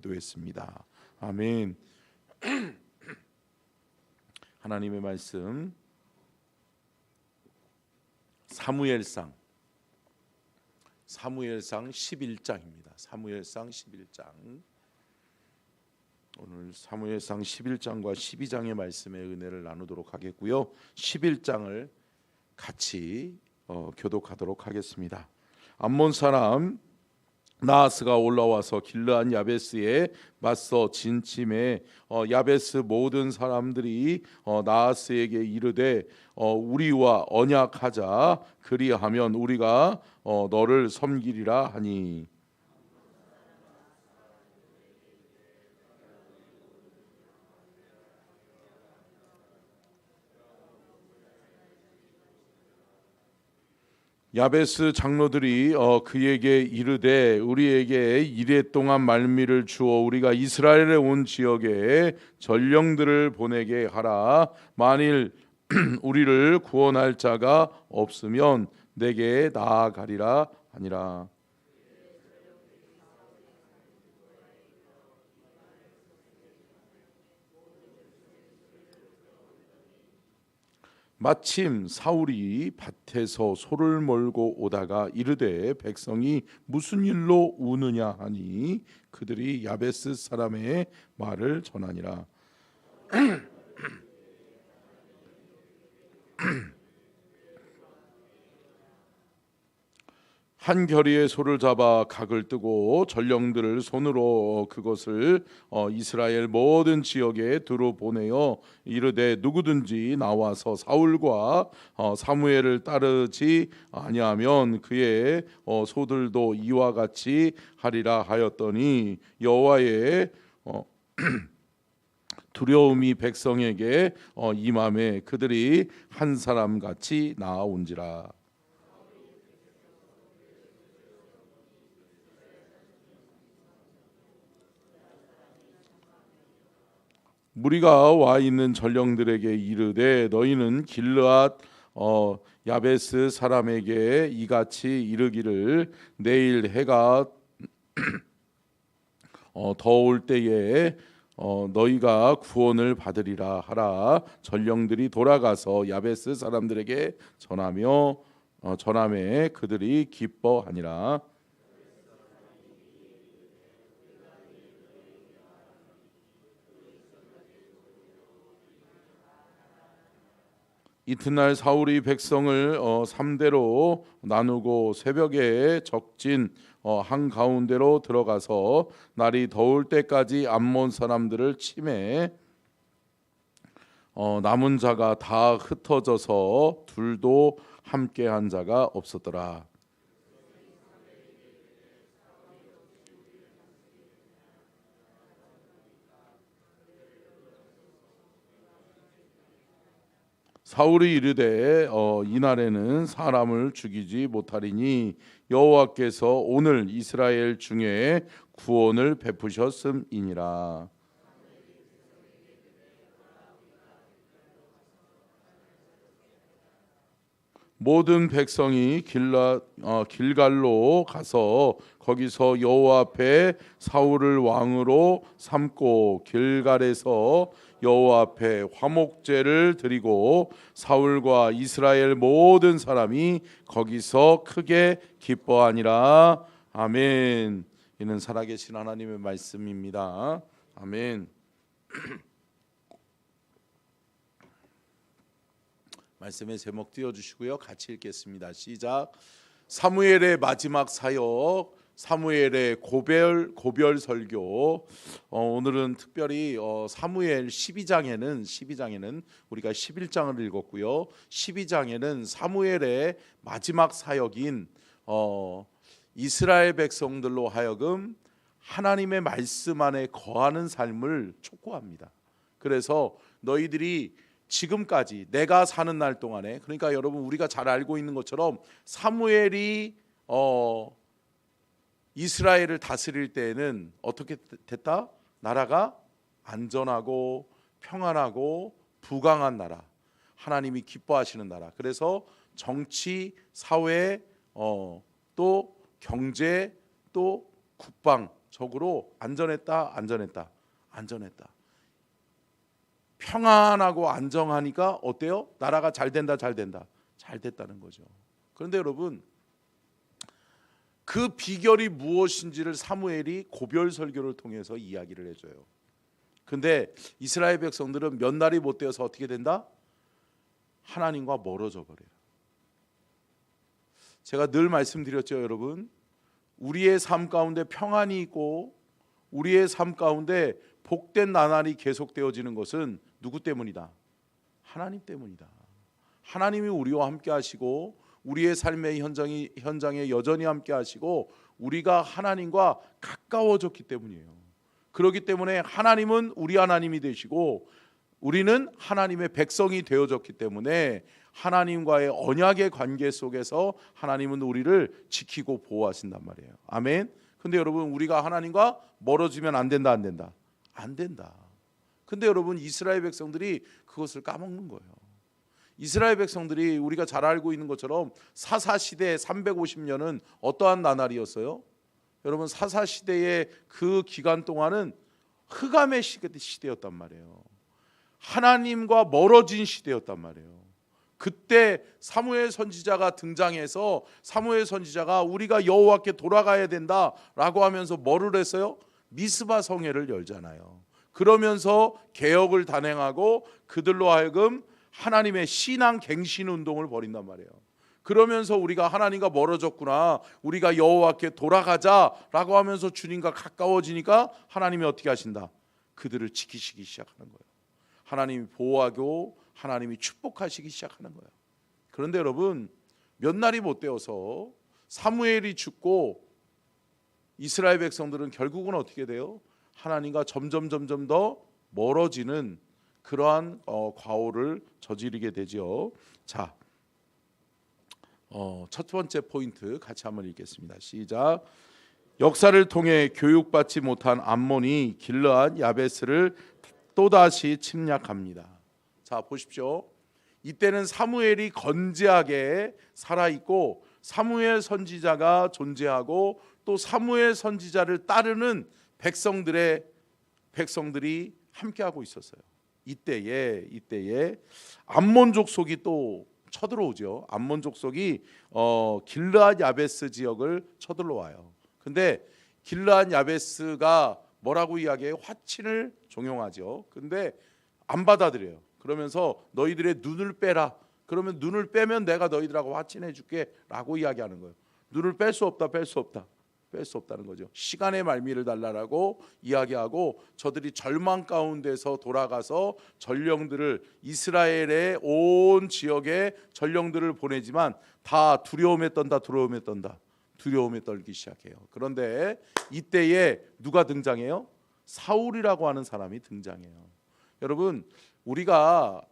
기도했습니다. 아멘. 하나님의 말씀 사무엘상 11장입니다. 사무엘상 11장. 오늘 사무엘상 11장과 12장의 말씀의 은혜를 나누도록 하겠고요. 11장을 같이 교독하도록 하겠습니다. 암몬 사람 나하스가 올라와서 길르앗 야베스에 맞서 진침해 야베스 모든 사람들이 나하스에게 이르되 우리와 언약하자, 그리하면 우리가 너를 섬기리라 하니, 야베스 장로들이 그에게 이르되 우리에게 이레 동안 말미를 주어 우리가 이스라엘에 온 지역에 전령들을 보내게 하라. 만일 우리를 구원할 자가 없으면 내게 나아가리라 하니라. 마침 사울이 밭에서 소를 몰고 오다가 이르되 백성이 무슨 일로 우느냐 하니 그들이 야베스 사람의 말을 전하니라. 한 겨리의 소를 잡아 각을 뜨고 전령들을 손으로 그것을 이스라엘 모든 지역에 두루 보내어 이르되 누구든지 나와서 사울과 사무엘을 따르지 아니하면 그의 소들도 이와 같이 하리라 하였더니 여호와의 두려움이 백성에게 임함에 그들이 한 사람 같이 나아온지라. 무리가 와 있는 전령들에게 이르되 너희는 길르앗 야베스 사람에게 이같이 이르기를 내일 해가 더울 때에 너희가 구원을 받으리라 하라. 전령들이 돌아가서 야베스 사람들에게 전하매 그들이 기뻐하니라. 이튿날 사울이 백성을 3대로 나누고 새벽에 적진 한가운데로 들어가서 날이 더울 때까지 암몬 사람들을 치매 남은 자가 다 흩어져서 둘도 함께한 자가 없었더라. 사울이 이르되 이날에는 사람을 죽이지 못하리니 여호와께서 오늘 이스라엘 중에 구원을 베푸셨음이니라. 모든 백성이 길갈로 가서 거기서 여호와 앞에 사울을 왕으로 삼고 길갈에서 여호와 앞에 화목제를 드리고 사울과 이스라엘 모든 사람이 거기서 크게 기뻐하니라. 아멘. 이는 살아계신 하나님의 말씀입니다. 아멘. 말씀의 제목 띄워주시고요. 같이 읽겠습니다. 시작. 사무엘의 마지막 사역, 사무엘의 고별 설교. 오늘은 특별히 사무엘 12장에는 우리가 11장을 읽었고요. 12장에는 사무엘의 마지막 사역인 이스라엘 백성들로 하여금 하나님의 말씀 안에 거하는 삶을 촉구합니다. 그래서 너희들이 지금까지 내가 사는 날 동안에, 그러니까 여러분 우리가 잘 알고 있는 것처럼 사무엘이 이스라엘을 다스릴 때에는 어떻게 됐다? 나라가 안전하고 평안하고 부강한 나라, 하나님이 기뻐하시는 나라. 그래서 정치, 사회, 또 경제, 또 국방, 적으로 안전했다. 평안하고 안정하니까 어때요? 나라가 잘 됐다는 거죠. 그런데 여러분, 그 비결이 무엇인지를 사무엘이 고별 설교를 통해서 이야기를 해줘요. 근데 이스라엘 백성들은 몇 날이 못 되어서 어떻게 된다? 하나님과 멀어져 버려요. 제가 늘 말씀드렸죠, 여러분. 우리의 삶 가운데 평안이 있고 우리의 삶 가운데 복된 나날이 계속되어지는 것은 누구 때문이다? 하나님 때문이다. 하나님이 우리와 함께 하시고 우리의 삶의 현장에 여전히 함께 하시고 우리가 하나님과 가까워졌기 때문이에요. 그렇기 때문에 하나님은 우리 하나님이 되시고 우리는 하나님의 백성이 되어졌기 때문에 하나님과의 언약의 관계 속에서 하나님은 우리를 지키고 보호하신단 말이에요. 아멘. 근데 여러분, 우리가 하나님과 멀어지면 안 된다. 근데 여러분, 이스라엘 백성들이 그것을 까먹는 거예요. 이스라엘 백성들이 우리가 잘 알고 있는 것처럼 사사시대 350년은 어떠한 나날이었어요? 여러분, 사사시대의 그 기간 동안은 흑암의 시대였단 말이에요. 하나님과 멀어진 시대였단 말이에요. 그때 사무엘 선지자가 등장해서 사무엘 선지자가 우리가 여호와께 돌아가야 된다라고 하면서 뭐를 했어요? 미스바 성회를 열잖아요. 그러면서 개혁을 단행하고 그들로 하여금 하나님의 신앙 갱신 운동을 벌인단 말이에요. 그러면서 우리가 하나님과 멀어졌구나, 우리가 여호와께 돌아가자라고 하면서 주님과 가까워지니까 하나님이 어떻게 하신다? 그들을 지키시기 시작하는 거예요. 하나님이 보호하고 하나님이 축복하시기 시작하는 거예요. 그런데 여러분, 몇 날이 못 되어서 사무엘이 죽고 이스라엘 백성들은 결국은 어떻게 돼요? 하나님과 점점 더 멀어지는 그러한 과오를 저지르게 되죠. 자, 첫 번째 포인트 같이 한번 읽겠습니다. 시작. 역사를 통해 교육받지 못한 암몬이 길르앗 야베스를 또다시 침략합니다. 자, 보십시오. 이때는 사무엘이 건재하게 살아있고 사무엘 선지자가 존재하고 또 사무엘 선지자를 따르는 백성들이 함께하고 있었어요. 이때에 암몬 족속이 또 쳐들어오죠. 암몬 족속이 길르앗 야베스 지역을 쳐들어와요. 근데 길르앗 야베스가 뭐라고 이야기해요? 화친을 종용하죠. 근데 안 받아들여요. 그러면서 너희들의 눈을 빼라. 그러면 눈을 빼면 내가 너희들하고 화친해 줄게 라고 이야기하는 거예요. 눈을 뺄 수 없다는 거죠. 시간의 말미를 달라라고 이야기하고 저들이 절망 가운데서 돌아가서 전령들을 이스라엘의 온 지역에 전령들을 보내지만 다 두려움에 떨기 시작해요. 그런데 이때에 누가 등장해요? 사울이라고 하는 사람이 등장해요. 여러분, 우리가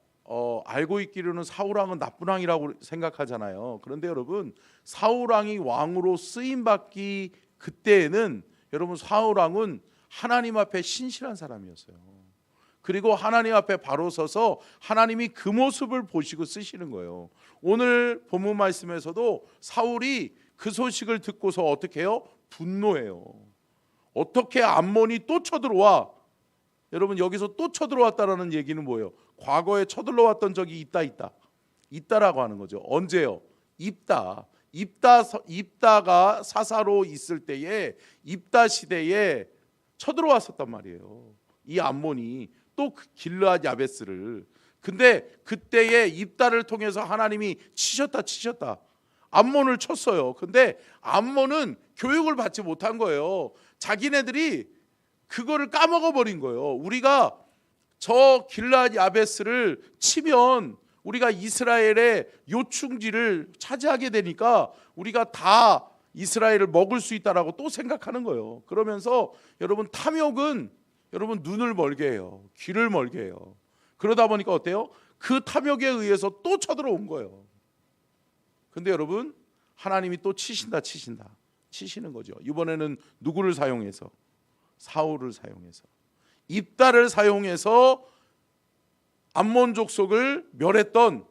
알고 있기로는 사울왕은 나쁜 왕이라고 생각하잖아요. 그런데 여러분, 사울왕이 왕으로 쓰임받기 그때에는 여러분, 사울왕은 하나님 앞에 신실한 사람이었어요. 그리고 하나님 앞에 바로 서서 하나님이 그 모습을 보시고 쓰시는 거예요. 오늘 본문 말씀에서도 사울이 그 소식을 듣고서 어떻게 해요? 분노해요. 어떻게 암몬이 또 쳐들어와? 여러분, 여기서 또 쳐들어왔다라는 얘기는 뭐예요? 과거에 쳐들어왔던 적이 있다라고 하는 거죠. 언제요? 입다가 사사로 있을 때에 입다 시대에 쳐들어왔었단 말이에요. 이 암몬이 또 길르앗 야베스를. 근데 그때에 입다를 통해서 하나님이 치셨다. 암몬을 쳤어요. 근데 암몬은 교육을 받지 못한 거예요. 자기네들이 그거를 까먹어 버린 거예요. 우리가 저 길르앗 야베스를 치면 우리가 이스라엘의 요충지를 차지하게 되니까 우리가 다 이스라엘을 먹을 수 있다라고 또 생각하는 거예요. 그러면서 여러분, 탐욕은 여러분 눈을 멀게 해요. 귀를 멀게 해요. 그러다 보니까 어때요? 그 탐욕에 의해서 또 쳐들어온 거예요. 근데 여러분, 하나님이 또 치시는 거죠. 이번에는 누구를 사용해서? 사울을 사용해서, 입다를 사용해서 암몬 족속을 멸했던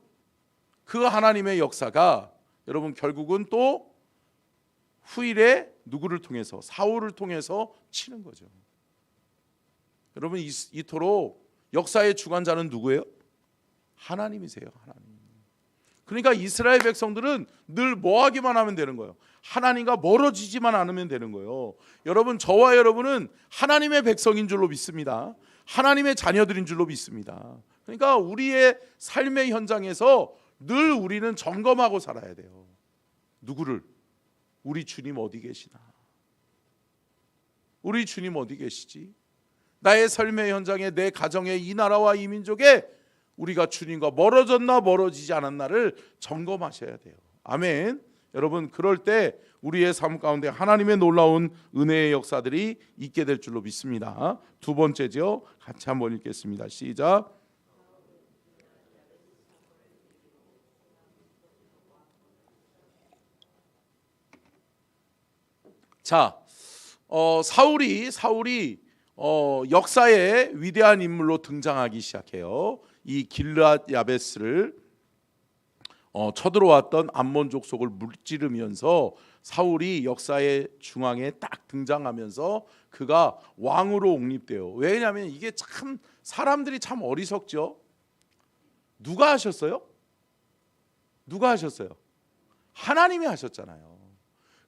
그 하나님의 역사가 여러분 결국은 또 후일에 누구를 통해서? 사울을 통해서 치는 거죠. 여러분, 이토록 역사의 주관자는 누구예요? 하나님이세요. 하나님. 그러니까 이스라엘 백성들은 늘 뭐 하기만 하면 되는 거예요? 하나님과 멀어지지만 않으면 되는 거예요. 여러분, 저와 여러분은 하나님의 백성인 줄로 믿습니다. 하나님의 자녀들인 줄로 믿습니다. 그러니까 우리의 삶의 현장에서 늘 우리는 점검하고 살아야 돼요. 누구를? 우리 주님 어디 계시나? 우리 주님 어디 계시지? 나의 삶의 현장에, 내 가정에, 이 나라와 이 민족에 우리가 주님과 멀어졌나 멀어지지 않았나를 점검하셔야 돼요. 아멘. 여러분, 그럴 때 우리의 삶 가운데 하나님의 놀라운 은혜의 역사들이 있게 될 줄로 믿습니다. 두 번째죠. 같이 한번 읽겠습니다. 시작. 자, 사울이 역사의 위대한 인물로 등장하기 시작해요. 이 길르앗 야베스를 쳐들어왔던 암몬 족속을 무찌르면서 사울이 역사의 중앙에 딱 등장하면서 그가 왕으로 옹립돼요. 왜냐하면 이게 참 사람들이 참 어리석죠. 누가 하셨어요? 누가 하셨어요? 하나님이 하셨잖아요.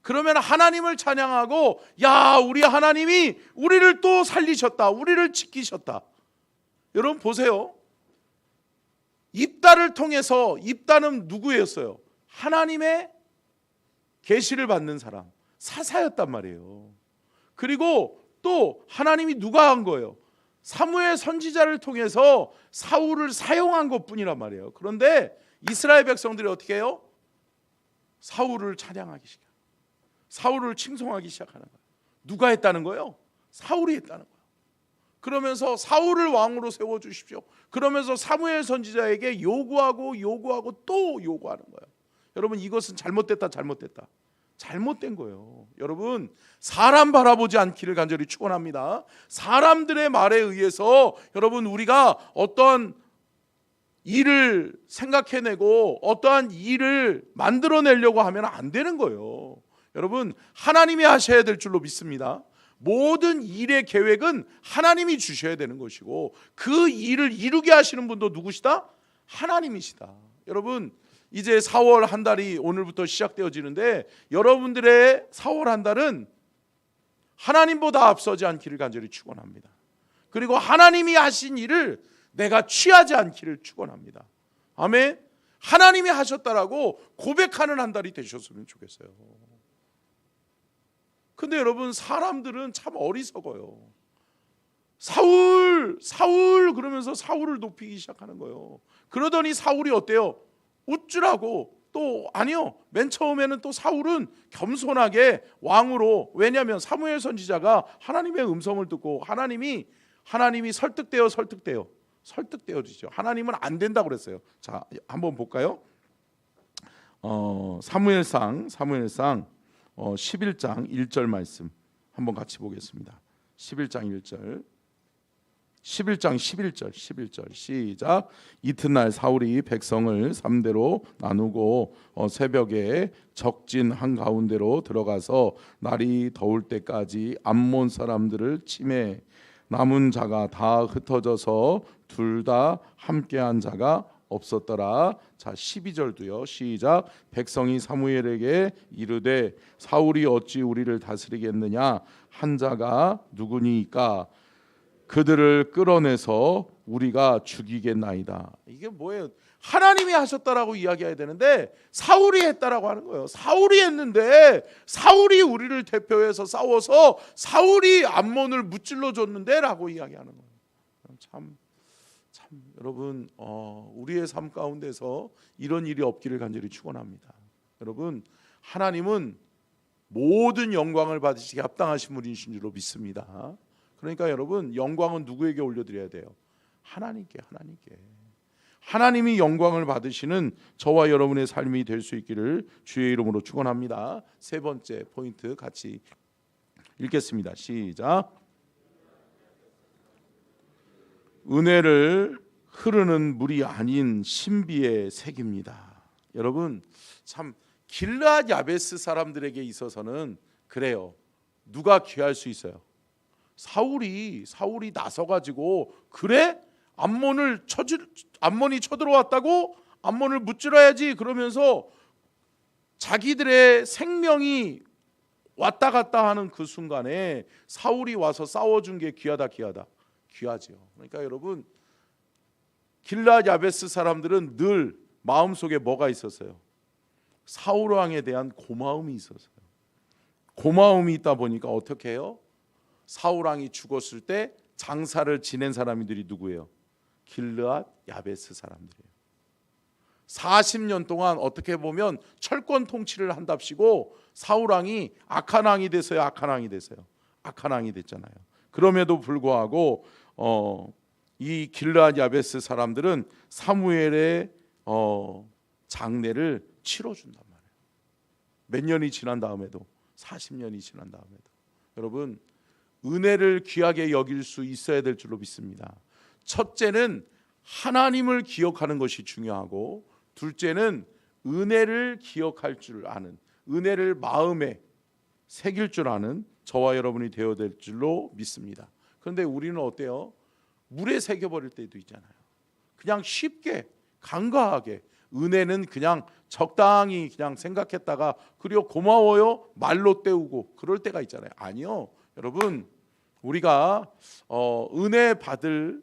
그러면 하나님을 찬양하고, 야, 우리 하나님이 우리를 또 살리셨다, 우리를 지키셨다. 여러분 보세요. 입다를 통해서, 입다는 누구였어요? 하나님의 계시를 받는 사람, 사사였단 말이에요. 그리고 또 하나님이 누가 한 거예요? 사무엘 선지자를 통해서 사울을 사용한 것뿐이란 말이에요. 그런데 이스라엘 백성들이 어떻게 해요? 사울을 찬양하기 시작해요. 사울을 칭송하기 시작하는 거예요. 누가 했다는 거예요? 사울이 했다는 거예요. 그러면서 사울을 왕으로 세워주십시오. 그러면서 사무엘 선지자에게 요구하고 또 요구하는 거예요. 여러분, 이것은 잘못됐다. 잘못된 거예요. 여러분, 사람 바라보지 않기를 간절히 축원합니다. 사람들의 말에 의해서 여러분, 우리가 어떠한 일을 생각해내고 어떠한 일을 만들어내려고 하면 안 되는 거예요. 여러분, 하나님이 하셔야 될 줄로 믿습니다. 모든 일의 계획은 하나님이 주셔야 되는 것이고, 그 일을 이루게 하시는 분도 누구시다? 하나님이시다. 여러분, 이제 4월 한 달이 오늘부터 시작되어지는데, 여러분들의 4월 한 달은 하나님보다 앞서지 않기를 간절히 축원합니다. 그리고 하나님이 하신 일을 내가 취하지 않기를 축원합니다. 아멘. 하나님이 하셨다라고 고백하는 한 달이 되셨으면 좋겠어요. 근데 여러분, 사람들은 참 어리석어요. 사울 그러면서 사울을 높이기 시작하는 거예요. 그러더니 사울이 어때요? 우쭐하고, 또 아니요, 맨 처음에는 또 사울은 겸손하게 왕으로, 왜냐하면 사무엘 선지자가 하나님의 음성을 듣고 하나님이 설득되어지죠. 하나님은 안 된다고 그랬어요. 자, 한번 볼까요? 사무엘상 11장 1절 말씀 한번 같이 보겠습니다. 11장 11절 시작. 이튿날 사울이 백성을 3대로 나누고 새벽에 적진 한가운데로 들어가서 날이 더울 때까지 암몬 사람들을 치매, 남은 자가 다 흩어져서 둘 다 함께한 자가 없었더라. 자, 12절도요. 시작. 백성이 사무엘에게 이르되 사울이 어찌 우리를 다스리겠느냐? 한 자가 누구니까? 그들을 끌어내서 우리가 죽이겠나이다. 이게 뭐예요? 하나님이 하셨다라고 이야기해야 되는데 사울이 했다라고 하는 거예요. 사울이 했는데, 사울이 우리를 대표해서 싸워서 사울이 암몬을 무찔러 줬는데 라고 이야기하는 거예요. 참 여러분, 우리의 삶 가운데서 이런 일이 없기를 간절히 축원합니다. 여러분, 하나님은 모든 영광을 받으시기에 합당하신 분이신 줄로 믿습니다. 그러니까 여러분, 영광은 누구에게 올려드려야 돼요? 하나님께. 하나님이 영광을 받으시는 저와 여러분의 삶이 될 수 있기를 주의 이름으로 축원합니다. 세 번째 포인트 같이 읽겠습니다. 시작. 은혜를 흐르는 물이 아닌 신비의 색입니다. 여러분, 참 길르앗 야베스 사람들에게 있어서는 그래요. 누가 귀할 수 있어요? 사울이 나서가지고 그래? 암몬이 쳐들어왔다고? 암몬을 무찌러야지 그러면서 자기들의 생명이 왔다 갔다 하는 그 순간에 사울이 와서 싸워준 게 귀하지요. 그러니까 여러분, 길르앗 야베스 사람들은 늘 마음속에 뭐가 있었어요? 사울 왕에 대한 고마움이 있었어요. 고마움이 있다 보니까 어떻게 해요? 사울 왕이 죽었을 때 장사를 지낸 사람들이 누구예요? 길르앗 야베스 사람들이에요. 40년 동안 어떻게 보면 철권 통치를 한답시고 사울 왕이 악한 왕이 됐어요. 악한 왕이 됐잖아요. 그럼에도 불구하고 이 길르앗 야베스 사람들은 사무엘의 장례를 치러준단 말이에요. 몇 년이 지난 다음에도, 40년이 지난 다음에도. 여러분, 은혜를 귀하게 여길 수 있어야 될 줄로 믿습니다. 첫째는 하나님을 기억하는 것이 중요하고, 둘째는 은혜를 기억할 줄 아는, 은혜를 마음에 새길 줄 아는 저와 여러분이 되어야 될 줄로 믿습니다. 그런데 우리는 어때요? 물에 새겨버릴 때도 있잖아요. 그냥 쉽게 간과하게 은혜는 그냥 적당히 그냥 생각했다가 그리고 고마워요 말로 때우고 그럴 때가 있잖아요. 아니요, 여러분, 우리가 은혜 받을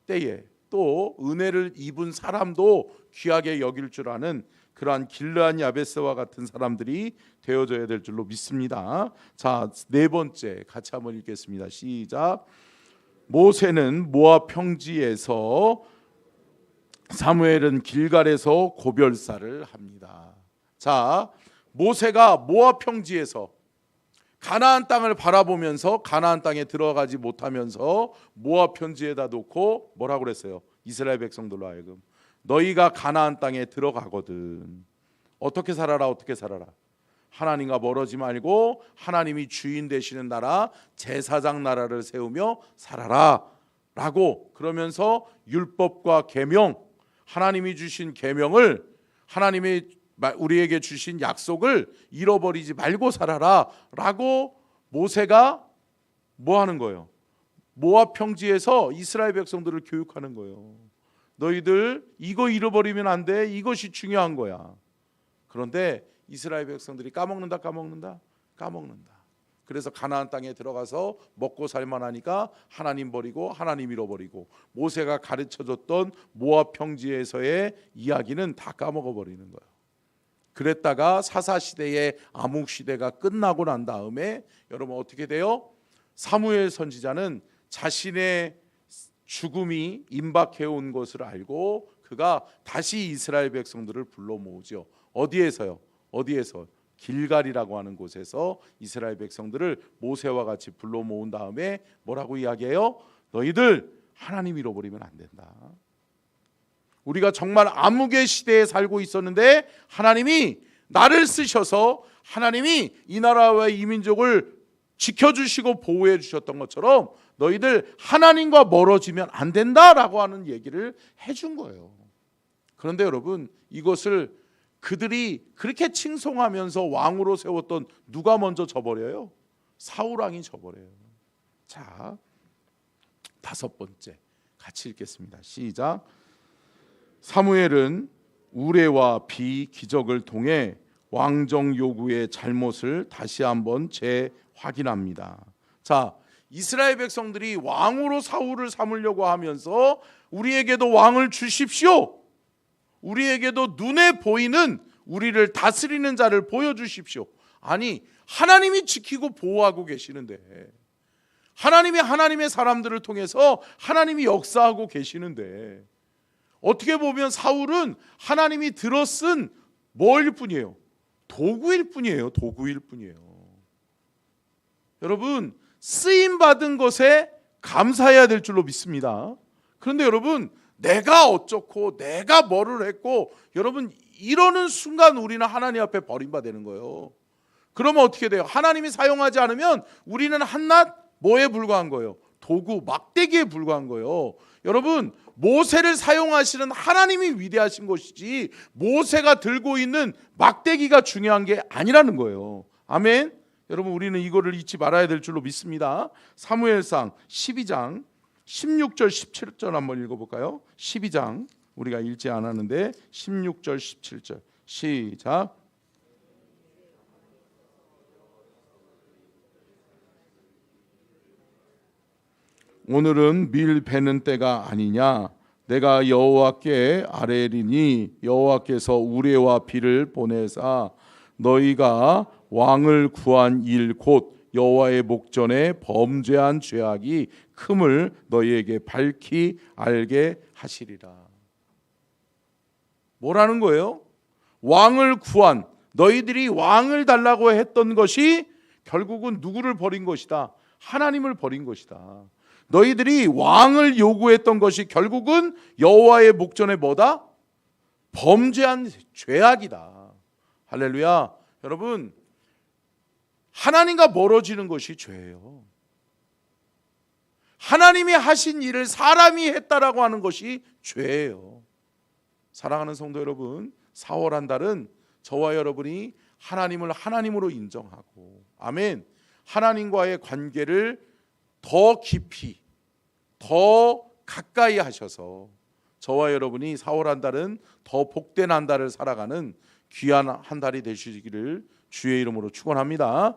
때에 또 은혜를 입은 사람도 귀하게 여길 줄 아는 그러한 길르앗 야베스와 같은 사람들이 되어져야 될 줄로 믿습니다. 자, 네 번째 같이 한번 읽겠습니다. 시작. 모세는 모압 평지에서, 사무엘은 길갈에서 고별사를 합니다. 자, 모세가 모압 평지에서 가나안 땅을 바라보면서 가나안 땅에 들어가지 못하면서 모압 평지에다 놓고 뭐라고 그랬어요? 이스라엘 백성들로 하여금 너희가 가나안 땅에 들어가거든 어떻게 살아라? 하나님과 멀어지 말고 하나님이 주인 되시는 나라, 제사장 나라를 세우며 살아라 라고, 그러면서 율법과 계명, 하나님이 주신 계명을, 하나님이 우리에게 주신 약속을 잃어버리지 말고 살아라 라고 모세가 뭐 하는 거예요? 모압 평지에서 이스라엘 백성들을 교육하는 거예요. 너희들 이거 잃어버리면 안 돼. 이것이 중요한 거야. 그런데 이스라엘 백성들이 까먹는다. 그래서 가나안 땅에 들어가서 먹고 살만하니까 하나님 버리고 하나님 잃어버리고, 모세가 가르쳐줬던 모압 평지에서의 이야기는 다 까먹어 버리는 거예요. 그랬다가 사사시대의 암흑시대가 끝나고 난 다음에 여러분 어떻게 돼요? 사무엘 선지자는 자신의 죽음이 임박해 온 것을 알고 그가 다시 이스라엘 백성들을 불러 모으죠. 어디에서요? 길갈이라고 하는 곳에서 이스라엘 백성들을 모세와 같이 불러 모은 다음에 뭐라고 이야기해요? 너희들 하나님 잃어버리면 안 된다. 우리가 정말 암흑의 시대에 살고 있었는데 하나님이 나를 쓰셔서 하나님이 이 나라와 이 민족을 지켜주시고 보호해 주셨던 것처럼 너희들 하나님과 멀어지면 안 된다라고 하는 얘기를 해준 거예요. 그런데 여러분, 이것을 그들이 그렇게 칭송하면서 왕으로 세웠던 누가 먼저 져버려요? 사울 왕이 져버려요. 자, 다섯 번째 같이 읽겠습니다. 시작. 사무엘은 우레와 비 기적을 통해 왕정 요구의 잘못을 다시 한번 재확인합니다. 자, 이스라엘 백성들이 왕으로 사울을 삼으려고 하면서 우리에게도 왕을 주십시오. 우리에게도 눈에 보이는 우리를 다스리는 자를 보여주십시오. 아니, 하나님이 지키고 보호하고 계시는데, 하나님이 하나님의 사람들을 통해서 하나님이 역사하고 계시는데, 어떻게 보면 사울은 하나님이 들어쓴 뭐일 뿐이에요? 도구일 뿐이에요. 여러분, 쓰임받은 것에 감사해야 될 줄로 믿습니다. 그런데 여러분, 내가 어쩌고 내가 뭐를 했고, 여러분 이러는 순간 우리는 하나님 앞에 버림받는 거예요. 그러면 어떻게 돼요? 하나님이 사용하지 않으면 우리는 한낱 뭐에 불과한 거예요? 도구, 막대기에 불과한 거예요. 여러분, 모세를 사용하시는 하나님이 위대하신 것이지 모세가 들고 있는 막대기가 중요한 게 아니라는 거예요. 아멘. 여러분 우리는 이거를 잊지 말아야 될 줄로 믿습니다. 사무엘상 12장 16절 17절 한번 읽어볼까요? 12장 우리가 읽지 않았는데 16절 17절 시작. 오늘은 밀 베는 때가 아니냐? 내가 여호와께 아뢰리니 여호와께서 우레와 비를 보내사 너희가 왕을 구한 일 곧 여호와의 목전에 범죄한 죄악이 큼을 너희에게 밝히 알게 하시리라. 뭐라는 거예요? 왕을 구한, 너희들이 왕을 달라고 했던 것이 결국은 누구를 버린 것이다? 하나님을 버린 것이다. 너희들이 왕을 요구했던 것이 결국은 여호와의 목전에 뭐다? 범죄한 죄악이다. 할렐루야. 여러분, 하나님과 멀어지는 것이 죄예요. 하나님이 하신 일을 사람이 했다라고 하는 것이 죄예요. 사랑하는 성도 여러분, 4월 한 달은 저와 여러분이 하나님을 하나님으로 인정하고, 아멘, 하나님과의 관계를 더 깊이 더 가까이 하셔서 저와 여러분이 4월 한 달은 더 복된 한 달을 살아가는 귀한 한 달이 되시기를 주의 이름으로 축원합니다.